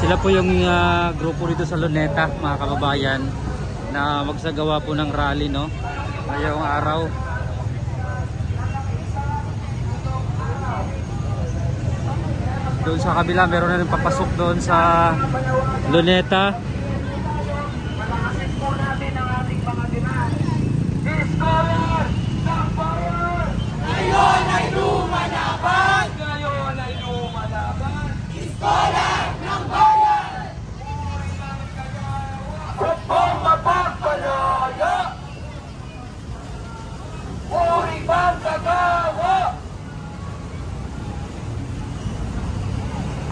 Sila po yung grupo dito sa Luneta, mga kababayan, na magsagawa po ng rally, no, ngayong araw. Doon sa kabila meron na rin papasok doon sa Luneta. Ngayon ay lumalaban! Ngayon ay lumalaban! Iskola ng bayan! At pang mapagpalaya! Puri bang kagawa!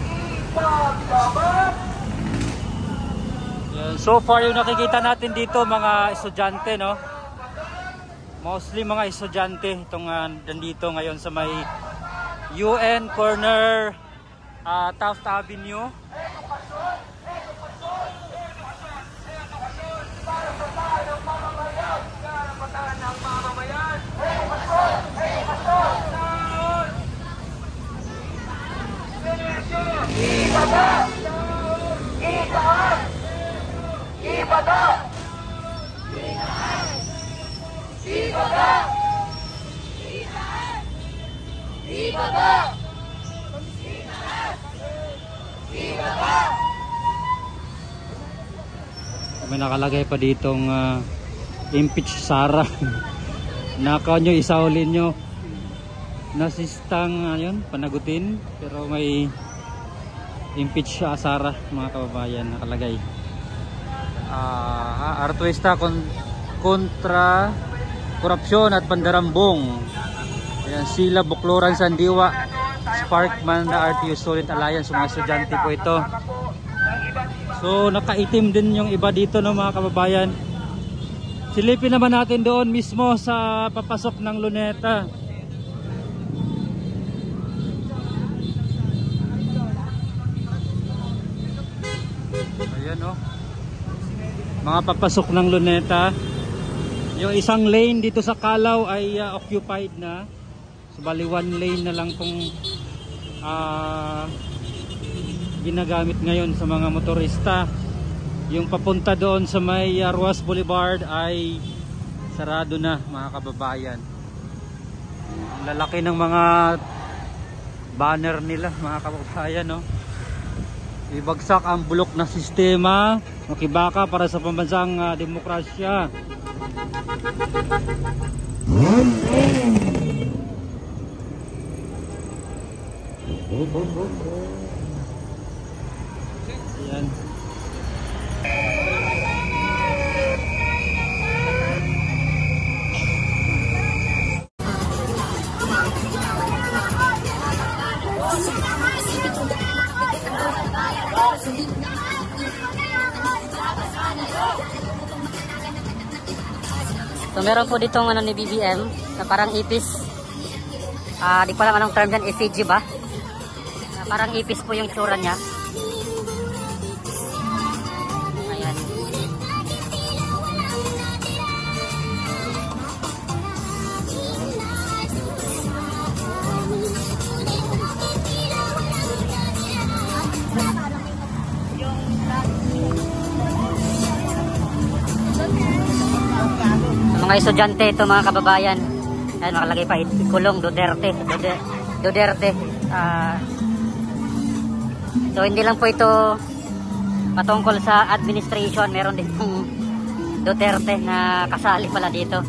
Ipaglaban! So far yung nakikita natin dito mga estudyante, no? Mostly mga estudyante itong nandito ngayon sa may UN corner, Taft Avenue. May nakalagay pa ditong impeach Sara. Nakaw nyo, isaulin nyo. Nasistang yun, panagutin. Pero may impeach Sara, mga kababayan, nakalagay. Artuista kontra korupsyon at pandarambong. Ayan, Sila Bukloran Sandiwa, Sparkman na RTU Student Alliance, mga estudyante po ito. So nakaitim din yung iba dito, no, mga kababayan. Silipin naman natin doon mismo sa papasok ng Luneta. Ayan, no, mga papasok ng Luneta. Yung isang lane dito sa Kalaw ay occupied na. So bali one lane na lang pong ginagamit ngayon sa mga motorista. Yung papunta doon sa may Ruas Boulevard ay sarado na, mga kababayan. Lalaki ng mga banner nila, mga kababayan, no? Ibagsak ang bulok na sistema, makibaka para sa pambansang demokrasya. Ayan. So meron po ditong ni BBM na parang ipis. Di ko alam anong term dyan, effigy ba? Parang ipis po yung tsura niya. Ayan. Mga estudyante ito, mga kababayan. Ayan, makalagay pa, ikulong Duterte. Duterte. So hindi lang po ito patungkol sa administration, meron din pong Duterte na kasali pala dito.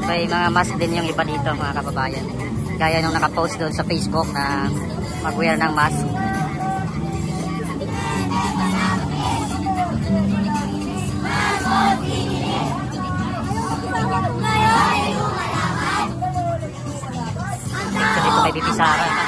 May mga mask din yung iba dito, mga kababayan. Gaya nung nakapost doon sa Facebook na mag-wear ng mask. si Sarah.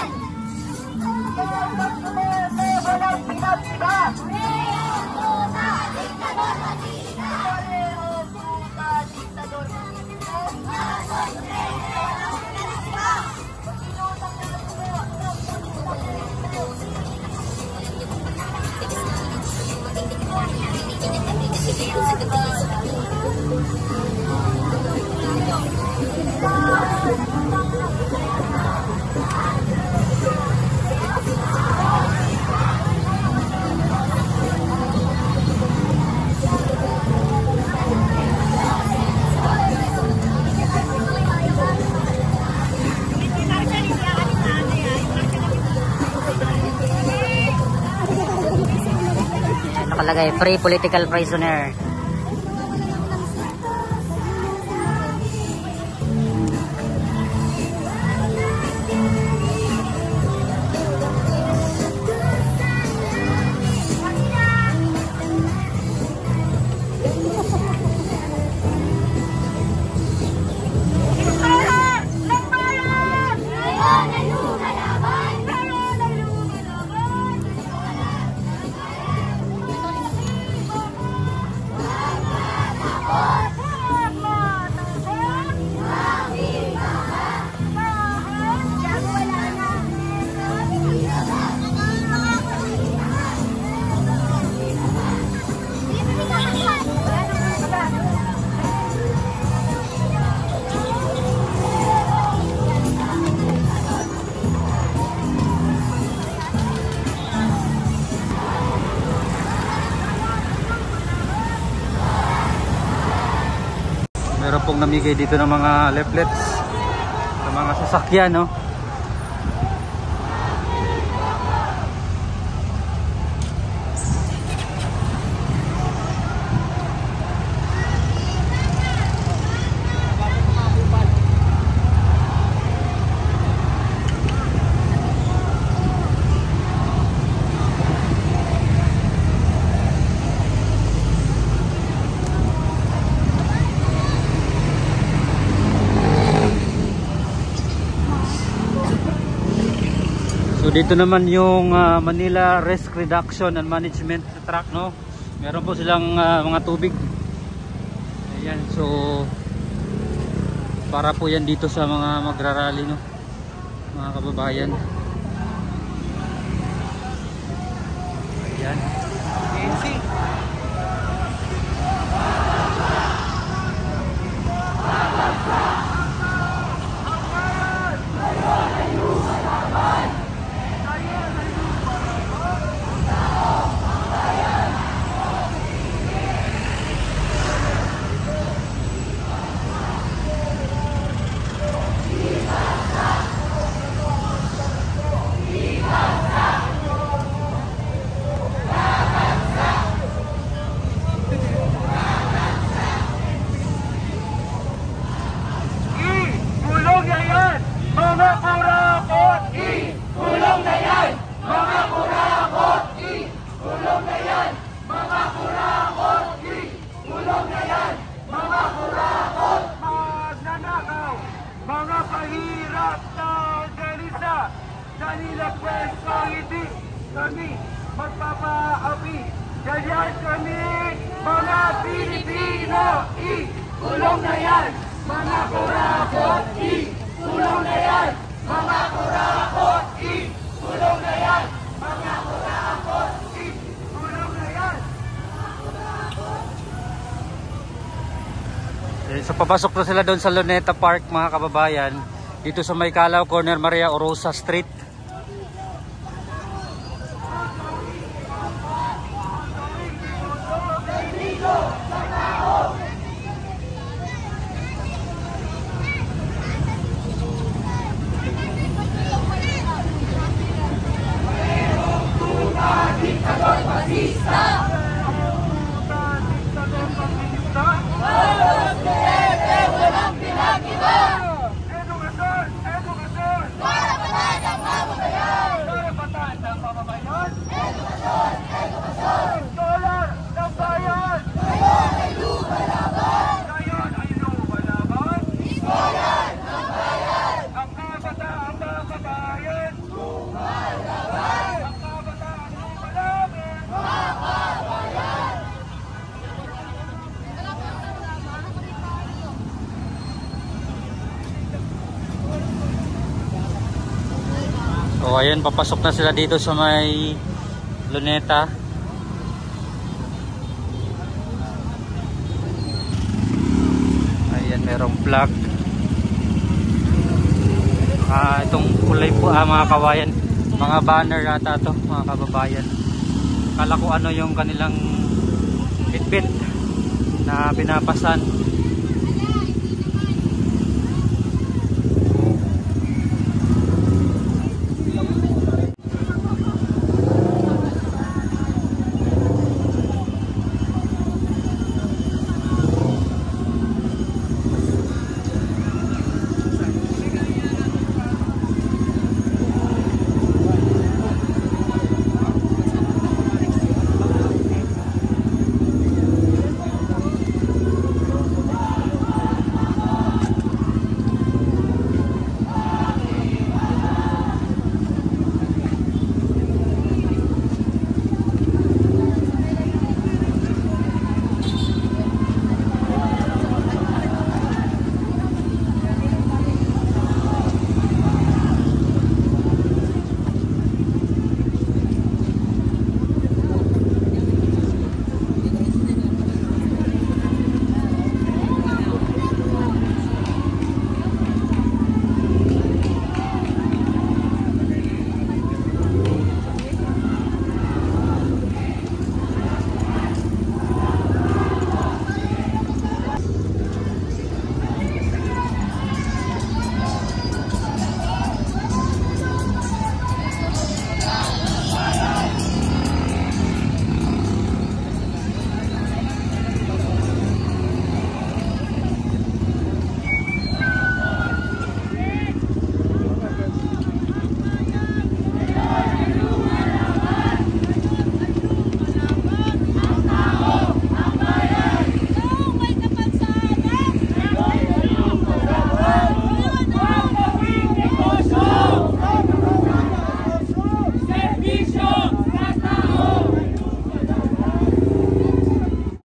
Nakalagay, free political prisoner. Meron pong namigay dito ng mga leaflets sa mga sasakyan, no? So dito naman yung Manila Risk Reduction and Management Track, no? Meron po silang mga tubig. Ayan, so para po yan dito sa mga magrarally, no? Mga kababayan. Ayan. Mga kahirap na organisa, kanila pwesto hindi kami magpapaapi. Ganyan kami, mga Pilipino, kulong na yan! Mga kurakot, kulong na yan! Mga kurakot, kulong na yan! Mga kurakot, kulong na yan! So papasok na sila doon sa Luneta Park, mga kababayan, dito sa May Calao Corner, Maria Orosa Street. Edukasyon! Edukasyon! Para panatang So ayun, papasok na sila dito sa may Luneta. Ayan, merong plug. Itong kulay po mga kawayan, mga banner ata to mga kababayan. Kala ko ano yung kanilang bitbit na pinapasan.